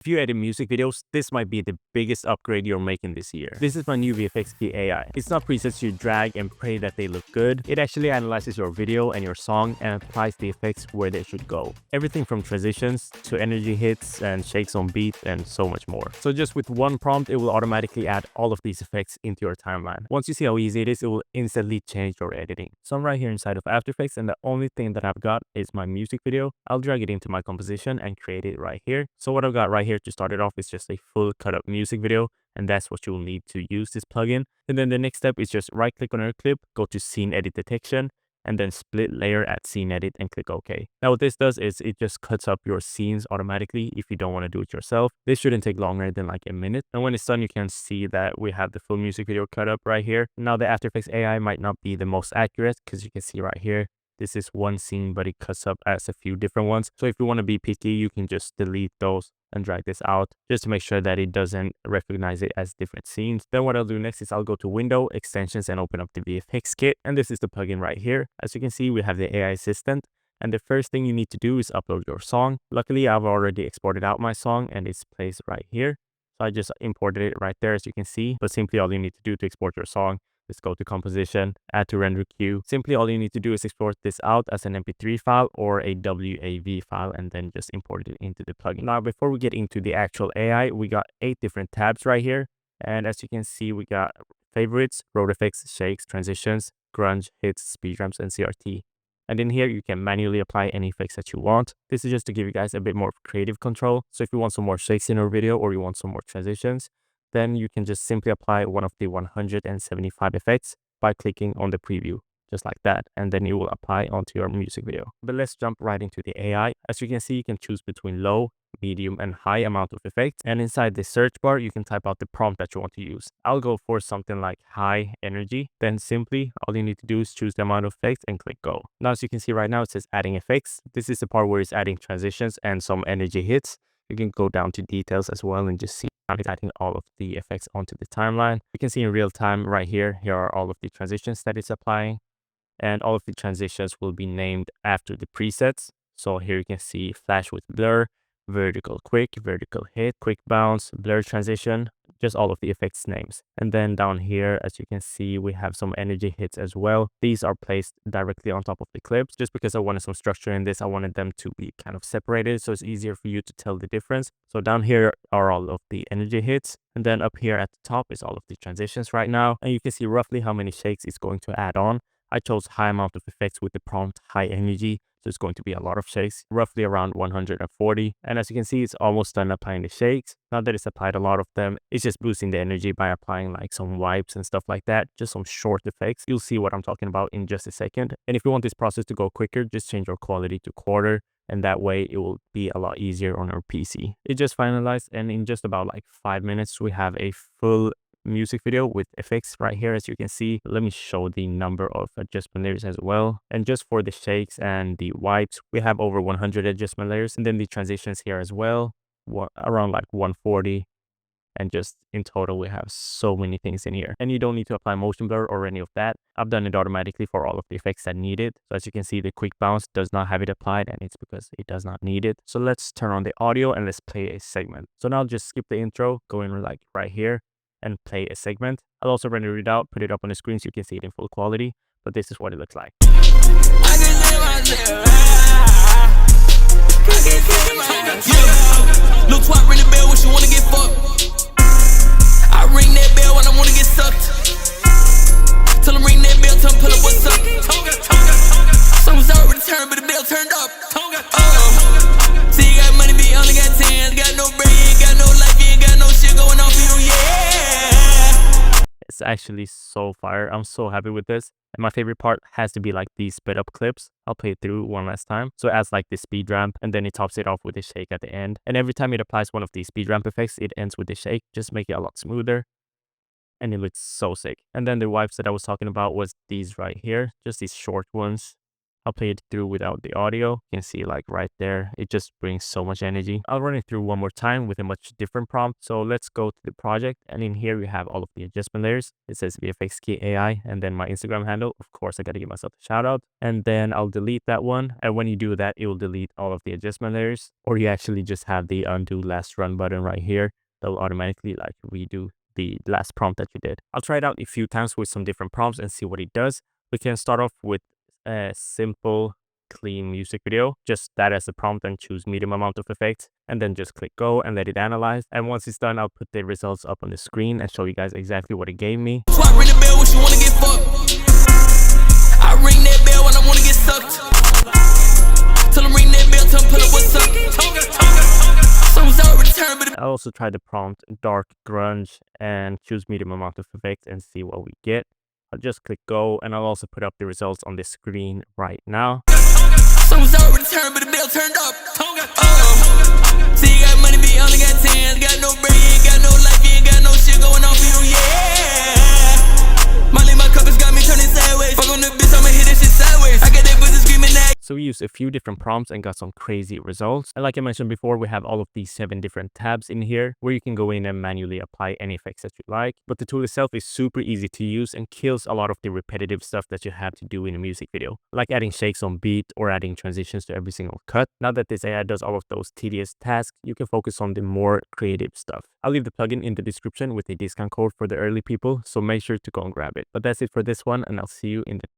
If you edit music videos, this might be the biggest upgrade you're making this year. This is my new VFX Key AI. It's not presets you drag and pray that they look good. It actually analyzes your video and your song and applies the effects where they should go. Everything from transitions to energy hits and shakes on beat and so much more. So just with one prompt, it will automatically add all of these effects into your timeline. Once you see how easy it is, it will instantly change your editing. So I'm right here inside of After Effects, and the only thing that I've got is my music video. I'll drag it into my composition and create it right here. So what I've got right here to start it off is just a full cut up music video, and that's what you'll need to use this plugin. And then the next step is just right click on your clip, go to scene edit detection, and then split layer at scene edit and click OK. Now what this does is it just cuts up your scenes automatically if you don't want to do it yourself. This shouldn't take longer than like a minute. And when it's done, you can see that we have the full music video cut up right here. Now the After Effects AI might not be the most accurate because you can see right here, this is one scene, but it cuts up as a few different ones. So if you want to be picky, you can just delete those and drag this out just to make sure that it doesn't recognize it as different scenes. Then what I'll do next is I'll go to Window, Extensions, and open up the VFX Kit. And this is the plugin right here. As you can see, we have the AI assistant. And the first thing you need to do is upload your song. Luckily, I've already exported out my song and it's placed right here. So I just imported it right there, as you can see. But simply all you need to do to export your song, just go to composition, add to render queue. Simply all you need to do is export this out as an MP3 file or a WAV file and then just import it into the plugin. Now, before we get into the actual AI, we got 8 different tabs right here. And as you can see, we got favorites, road effects, shakes, transitions, grunge, hits, speed ramps, and CRT. And in here, you can manually apply any effects that you want. This is just to give you guys a bit more creative control. So if you want some more shakes in your video or you want some more transitions, then you can just simply apply one of the 175 effects by clicking on the preview, just like that, and then it will apply onto your music video. But let's jump right into the AI. As you can see, you can choose between low, medium, and high amount of effects, and inside the search bar you can type out the prompt that you want to use. I'll go for something like high energy. Then simply all you need to do is choose the amount of effects and click go. Now as you can see right now, it says adding effects. This is the part where it's adding transitions and some energy hits. You can go down to details as well and just see it's adding all of the effects onto the timeline. You can see in real time right here, here are all of the transitions that it's applying, and all of the transitions will be named after the presets. So here you can see flash with blur, vertical quick, vertical hit, quick bounce, blur transition, just all of the effects names. And then down here, as you can see, we have some energy hits as well. These are placed directly on top of the clips. Just because I wanted some structure in this, I wanted them to be kind of separated so it's easier for you to tell the difference. So down here are all of the energy hits. And then up here at the top is all of the transitions right now. And you can see roughly how many shakes it's going to add on. I chose high amount of effects with the prompt high energy. So it's going to be a lot of shakes, roughly around 140. And as you can see, it's almost done applying the shakes. Now that it's applied a lot of them, it's just boosting the energy by applying like some wipes and stuff like that. Just some short effects. You'll see what I'm talking about in just a second. And if you want this process to go quicker, just change your quality to quarter. And that way it will be a lot easier on our PC. It just finalized, and in just about like 5 minutes, we have a full music video with effects right here. As you can see, let me show the number of adjustment layers as well. And just for the shakes and the wipes, we have over 100 adjustment layers, and then the transitions here as well, around like 140. And just in total, we have so many things in here. And you don't need to apply motion blur or any of that. I've done it automatically for all of the effects that need it. So as you can see, the quick bounce does not have it applied, and it's because it does not need it. So let's turn on the audio and let's play a segment. So now just skip the intro, go in like right here and play a segment. I'll also render it out, put it up on the screen so you can see it in full quality. But this is what it looks like. Look, twat, ring the bell when she wanna get fucked. I ring that bell when I wanna get sucked. Tell them ring that bell, tell them pull up what's up. Someone's already turned, but the bell turned up. See, you got money, but you only got 10. Got no brain, you ain't got no life, you ain't got no shit going on for you, yeah. It's actually so fire. I'm so happy with this. And my favorite part has to be like these sped up clips. I'll play it through one last time. So it adds like the speed ramp, and then it tops it off with a shake at the end. And every time it applies one of these speed ramp effects, it ends with a shake. Just make it a lot smoother. And it looks so sick. And then the wipes that I was talking about was these right here. Just these short ones. I'll play it through without the audio. You can see like right there, it just brings so much energy. I'll run it through one more time with a much different prompt. So let's go to the project, and in here we have all of the adjustment layers. It says VFX Key AI and then my Instagram handle. Of course, I got to give myself a shout out, and then I'll delete that one. And when you do that, it will delete all of the adjustment layers, or you actually just have the undo last run button right here. That will automatically like redo the last prompt that you did. I'll try it out a few times with some different prompts and see what it does. We can start off with a simple clean music video, just that as a prompt, and choose medium amount of effects, and then just click go and let it analyze. And once it's done, I'll put the results up on the screen and show you guys exactly what it gave me. So I ring the bell when she wanna get fucked. I ring that bell when I wanna get sucked. Tell them ring that bell, tell them pull up what's up. I also tried the prompt dark grunge and choose medium amount of effects and see what we get. I'll just click go, and I'll also put up the results on the screen right now. Someone's already turned, but the bell turned up. See, you got money, but you only got 10. Got no brain, you ain't got no life, you ain't got no shit going on for you, yeah. My cup has got me turning sideways. Fuck on the bitch, I'ma hit that shit sideways. I got that pussy screaming that. So we used a few different prompts and got some crazy results. And like I mentioned before, we have all of these 7 different tabs in here where you can go in and manually apply any effects that you like. But the tool itself is super easy to use and kills a lot of the repetitive stuff that you have to do in a music video, like adding shakes on beat or adding transitions to every single cut. Now that this AI does all of those tedious tasks, you can focus on the more creative stuff. I'll leave the plugin in the description with a discount code for the early people, so make sure to go and grab it. But that's it for this one, and I'll see you in the